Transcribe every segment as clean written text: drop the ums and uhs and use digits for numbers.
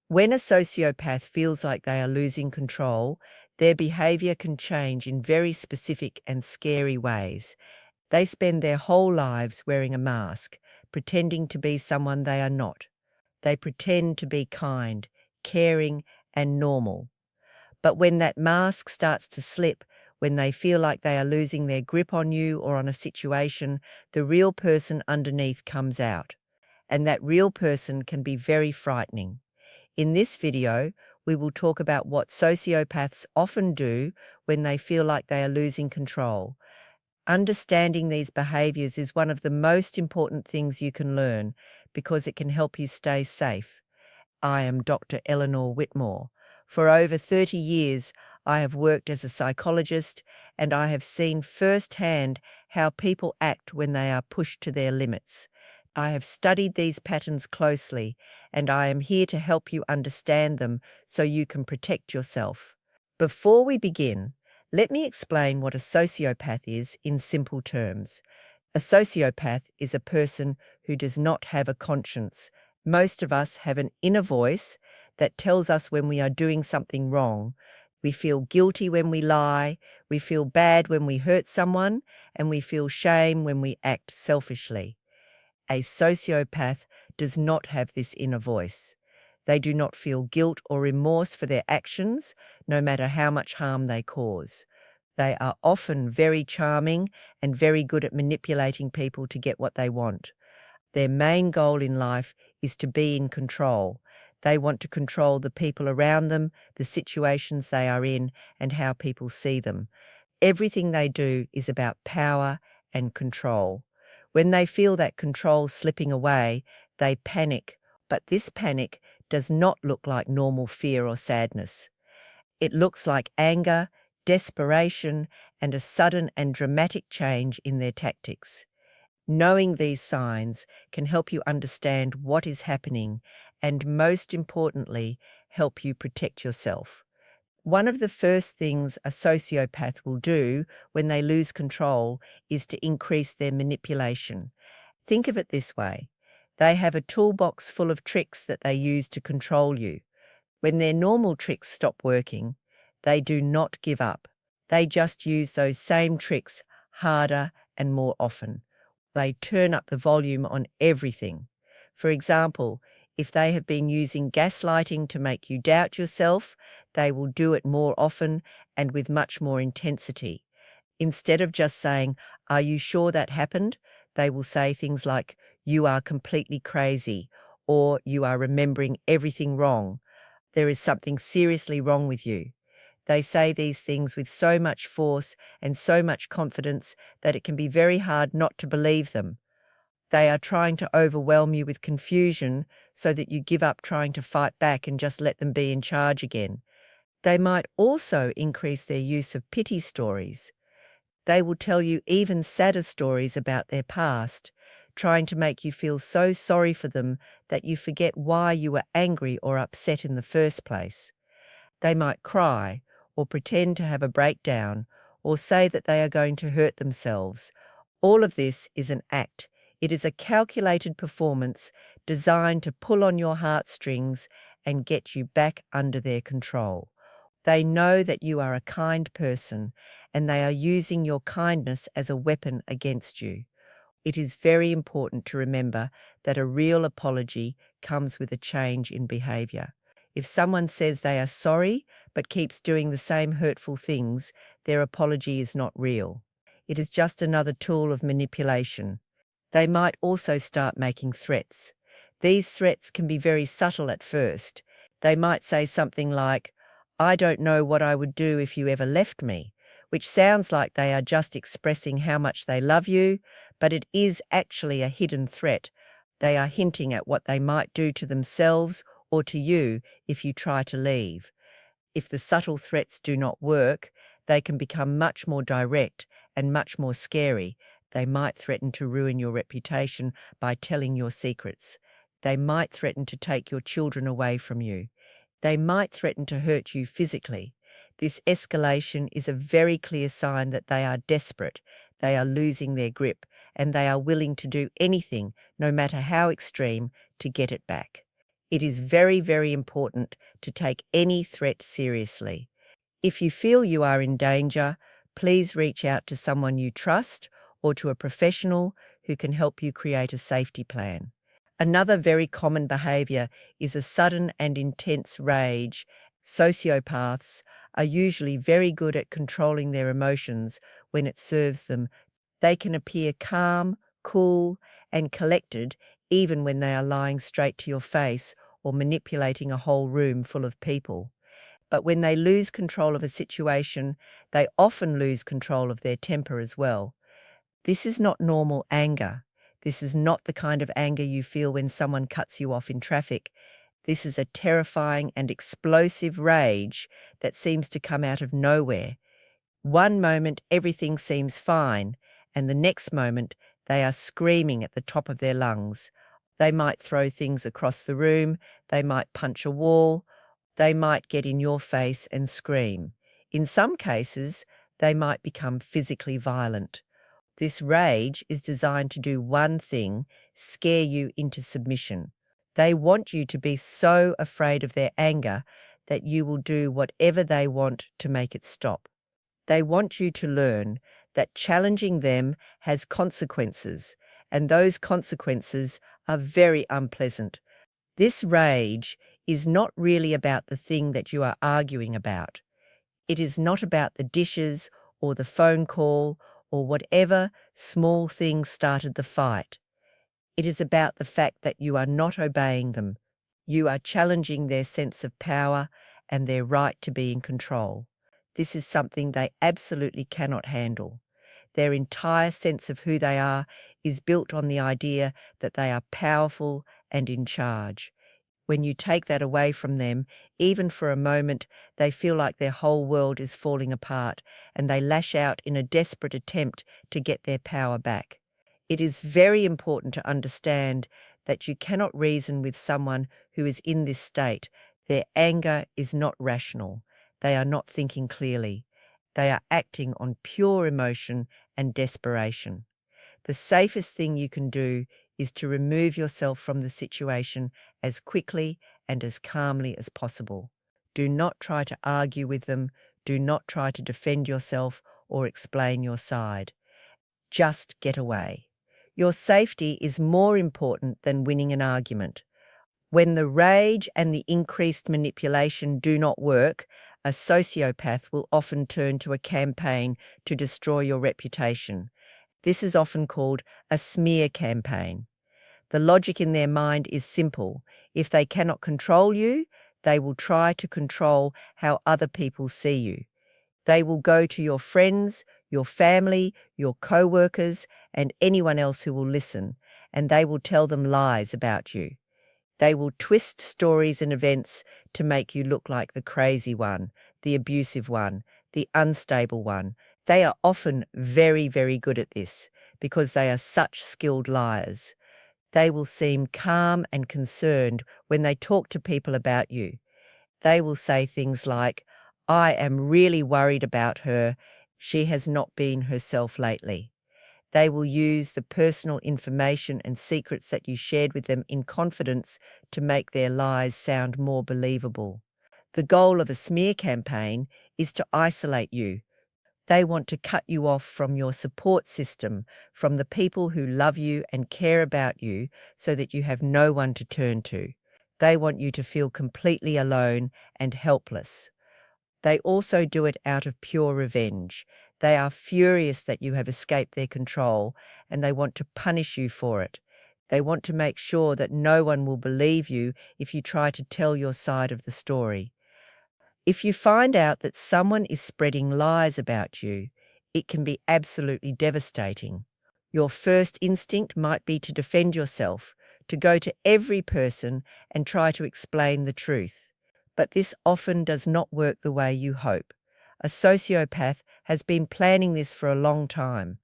When a sociopath feels like they are losing control, their behavior can change in very specific and scary ways. They spend their whole lives wearing a mask, pretending to be someone they are not. They pretend to be kind, caring, and normal. But when that mask starts to slip, when they feel like they are losing their grip on you or on a situation, the real person underneath comes out. And that real person can be very frightening. In this video, we will talk about what sociopaths often do when they feel like they are losing control. Understanding these behaviors is one of the most important things you can learn because it can help you stay safe. I am Dr. Eleanor Whitmore. For over 30 years, I have worked as a psychologist, and I have seen firsthand how people act when they are pushed to their limits. I have studied these patterns closely, and I am here to help you understand them so you can protect yourself. Before we begin, let me explain what a sociopath is in simple terms. A sociopath is a person who does not have a conscience. Most of us have an inner voice that tells us when we are doing something wrong. We feel guilty when we lie, we feel bad when we hurt someone, and we feel shame when we act selfishly. A sociopath does not have this inner voice. They do not feel guilt or remorse for their actions, no matter how much harm they cause. They are often very charming and very good at manipulating people to get what they want. Their main goal in life is to be in control. They want to control the people around them, the situations they are in, and how people see them. Everything they do is about power and control. When they feel that control slipping away, they panic, but this panic does not look like normal fear or sadness. It looks like anger, desperation, and a sudden and dramatic change in their tactics. Knowing these signs can help you understand what is happening and, most importantly, help you protect yourself. One of the first things a sociopath will do when they lose control is to increase their manipulation. Think of it this way. They have a toolbox full of tricks that they use to control you. When their normal tricks stop working, they do not give up. They just use those same tricks harder and more often. They turn up the volume on everything. For example, if they have been using gaslighting to make you doubt yourself, they will do it more often and with much more intensity. Instead of just saying, "Are you sure that happened?" they will say things like, "You are completely crazy," or "You are remembering everything wrong. There is something seriously wrong with you." They say these things with so much force and so much confidence that it can be very hard not to believe them. They are trying to overwhelm you with confusion so that you give up trying to fight back and just let them be in charge again. They might also increase their use of pity stories. They will tell you even sadder stories about their past, trying to make you feel so sorry for them that you forget why you were angry or upset in the first place. They might cry or pretend to have a breakdown or say that they are going to hurt themselves. All of this is an act. It is a calculated performance designed to pull on your heartstrings and get you back under their control. They know that you are a kind person, and they are using your kindness as a weapon against you. It is very important to remember that a real apology comes with a change in behavior. If someone says they are sorry but keeps doing the same hurtful things, their apology is not real. It is just another tool of manipulation. They might also start making threats. These threats can be very subtle at first. They might say something like, "I don't know what I would do if you ever left me," which sounds like they are just expressing how much they love you, but it is actually a hidden threat. They are hinting at what they might do to themselves or to you if you try to leave. If the subtle threats do not work, they can become much more direct and much more scary. They might threaten to ruin your reputation by telling your secrets. They might threaten to take your children away from you. They might threaten to hurt you physically. This escalation is a very clear sign that they are desperate, they are losing their grip, and they are willing to do anything, no matter how extreme, to get it back. It is very, very important to take any threat seriously. If you feel you are in danger, please reach out to someone you trust or to a professional who can help you create a safety plan. Another very common behavior is a sudden and intense rage. Sociopaths are usually very good at controlling their emotions when it serves them. They can appear calm, cool, and collected even when they are lying straight to your face or manipulating a whole room full of people. But when they lose control of a situation, they often lose control of their temper as well. This is not normal anger. This is not the kind of anger you feel when someone cuts you off in traffic. This is a terrifying and explosive rage that seems to come out of nowhere. One moment everything seems fine, and the next moment they are screaming at the top of their lungs. They might throw things across the room, they might punch a wall, they might get in your face and scream. In some cases, they might become physically violent. This rage is designed to do one thing: scare you into submission. They want you to be so afraid of their anger that you will do whatever they want to make it stop. They want you to learn that challenging them has consequences, and those consequences are very unpleasant. This rage is not really about the thing that you are arguing about. It is not about the dishes or the phone call or whatever small thing started the fight. It is about the fact that you are not obeying them. You are challenging their sense of power and their right to be in control. This is something they absolutely cannot handle. Their entire sense of who they are is built on the idea that they are powerful and in charge. When you take that away from them, even for a moment, they feel like their whole world is falling apart and they lash out in a desperate attempt to get their power back. It is very important to understand that you cannot reason with someone who is in this state. Their anger is not rational. They are not thinking clearly. They are acting on pure emotion and desperation. The safest thing you can do is to remove yourself from the situation as quickly and as calmly as possible. Do not try to argue with them. Do not try to defend yourself or explain your side. Just get away. Your safety is more important than winning an argument. When the rage and the increased manipulation do not work, a sociopath will often turn to a campaign to destroy your reputation. This is often called a smear campaign. The logic in their mind is simple. If they cannot control you, they will try to control how other people see you. They will go to your friends, your family, your co-workers, and anyone else who will listen, and they will tell them lies about you. They will twist stories and events to make you look like the crazy one, the abusive one, the unstable one. They are often very, very good at this because they are such skilled liars. They will seem calm and concerned when they talk to people about you. They will say things like, "I am really worried about her. She has not been herself lately." They will use the personal information and secrets that you shared with them in confidence to make their lies sound more believable. The goal of a smear campaign is to isolate you. They want to cut you off from your support system, from the people who love you and care about you, so that you have no one to turn to. They want you to feel completely alone and helpless. They also do it out of pure revenge. They are furious that you have escaped their control, and they want to punish you for it. They want to make sure that no one will believe you if you try to tell your side of the story. If you find out that someone is spreading lies about you, it can be absolutely devastating. Your first instinct might be to defend yourself, to go to every person and try to explain the truth. But this often does not work the way you hope. A sociopath has been planning this for a long time.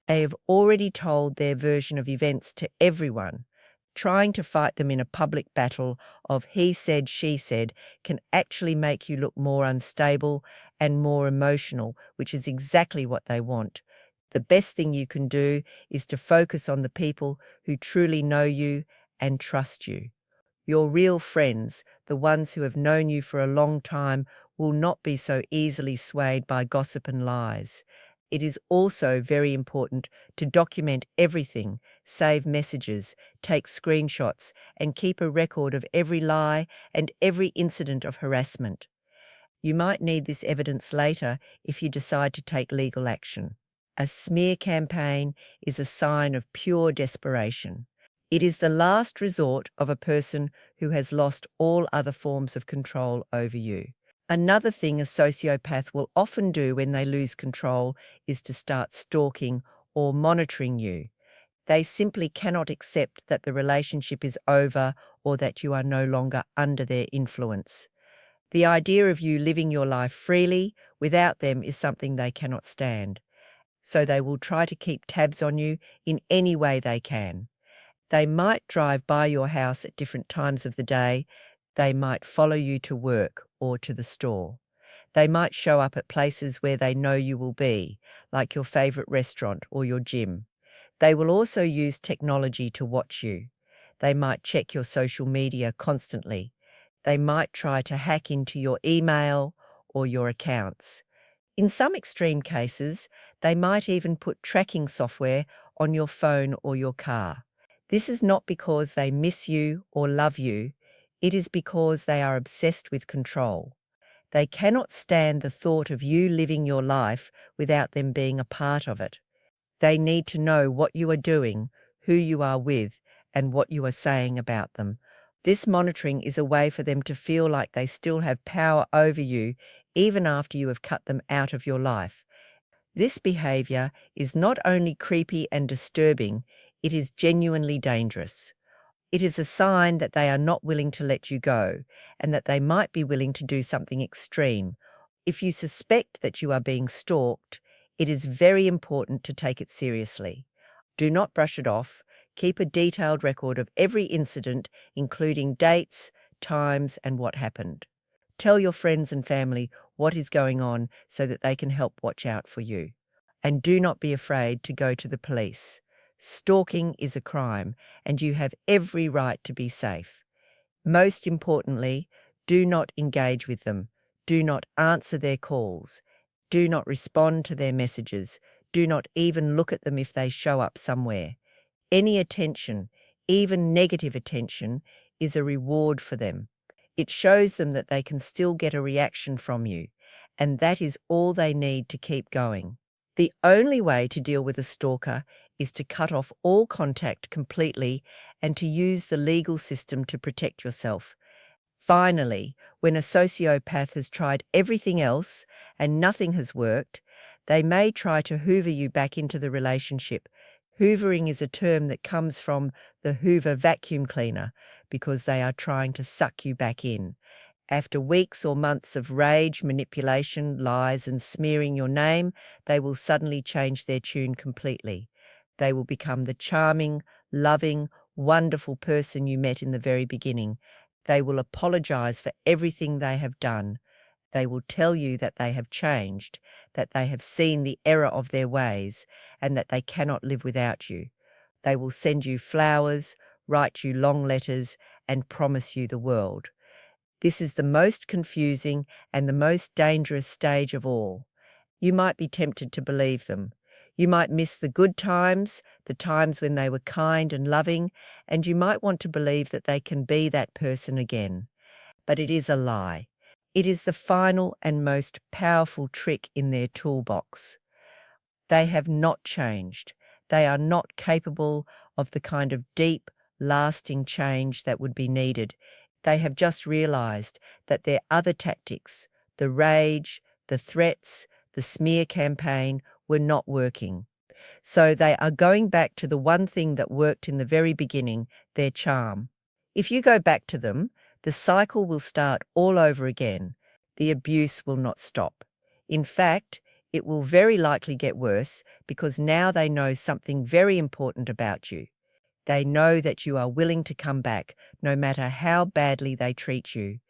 They have already told their version of events to everyone. Trying to fight them in a public battle of he said, she said can actually make you look more unstable and more emotional, which is exactly what they want. The best thing you can do is to focus on the people who truly know you and trust you. Your real friends, the ones who have known you for a long time, will not be so easily swayed by gossip and lies. It is also very important to document everything, save messages, take screenshots, and keep a record of every lie and every incident of harassment. You might need this evidence later if you decide to take legal action. A smear campaign is a sign of pure desperation. It is the last resort of a person who has lost all other forms of control over you. Another thing a sociopath will often do when they lose control is to start stalking or monitoring you. They simply cannot accept that the relationship is over or that you are no longer under their influence. The idea of you living your life freely without them is something they cannot stand. So they will try to keep tabs on you in any way they can. They might drive by your house at different times of the day. They might follow you to work or to the store. They might show up at places where they know you will be, like your favorite restaurant or your gym. They will also use technology to watch you. They might check your social media constantly. They might try to hack into your email or your accounts. In some extreme cases, they might even put tracking software on your phone or your car. This is not because they miss you or love you. It is because they are obsessed with control. They cannot stand the thought of you living your life without them being a part of it. They need to know what you are doing, who you are with, and what you are saying about them. This monitoring is a way for them to feel like they still have power over you even after you have cut them out of your life. This behavior is not only creepy and disturbing, it is genuinely dangerous. It is a sign that they are not willing to let you go and that they might be willing to do something extreme. If you suspect that you are being stalked, it is very important to take it seriously. Do not brush it off. Keep a detailed record of every incident, including dates, times, and what happened. Tell your friends and family what is going on so that they can help watch out for you. And do not be afraid to go to the police. Stalking is a crime, and you have every right to be safe. Most importantly, do not engage with them. Do not answer their calls. Do not respond to their messages. Do not even look at them if they show up somewhere. Any attention, even negative attention, is a reward for them. It shows them that they can still get a reaction from you, and that is all they need to keep going. The only way to deal with a stalker is to cut off all contact completely and to use the legal system to protect yourself. Finally, when a sociopath has tried everything else and nothing has worked, they may try to hoover you back into the relationship. Hoovering is a term that comes from the Hoover vacuum cleaner because they are trying to suck you back in. After weeks or months of rage, manipulation, lies, and smearing your name, they will suddenly change their tune completely. They will become the charming, loving, wonderful person you met in the very beginning. They will apologize for everything they have done. They will tell you that they have changed, that they have seen the error of their ways, and that they cannot live without you. They will send you flowers, write you long letters, and promise you the world. This is the most confusing and the most dangerous stage of all. You might be tempted to believe them. You might miss the good times, the times when they were kind and loving, and you might want to believe that they can be that person again. But it is a lie. It is the final and most powerful trick in their toolbox. They have not changed. They are not capable of the kind of deep, lasting change that would be needed. They have just realized that their other tactics, the rage, the threats, the smear campaign, were not working. So they are going back to the one thing that worked in the very beginning, their charm. If you go back to them, the cycle will start all over again. The abuse will not stop. In fact, it will very likely get worse because now they know something very important about you. They know that you are willing to come back no matter how badly they treat you,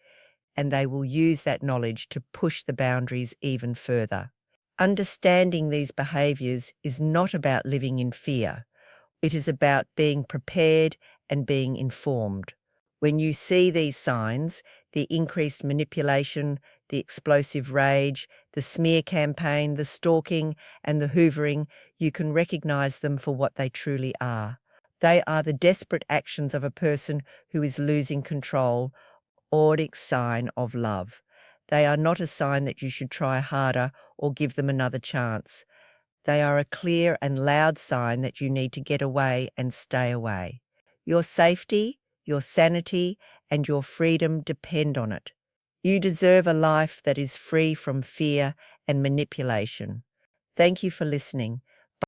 and they will use that knowledge to push the boundaries even further. Understanding these behaviours is not about living in fear. It is about being prepared and being informed. When you see these signs, the increased manipulation, the explosive rage, the smear campaign, the stalking, and the hoovering, you can recognize them for what they truly are. They are the desperate actions of a person who is losing control, aortic sign of love. They are not a sign that you should try harder or give them another chance. They are a clear and loud sign that you need to get away and stay away. Your safety, your sanity, and your freedom depend on it. You deserve a life that is free from fear and manipulation. Thank you for listening.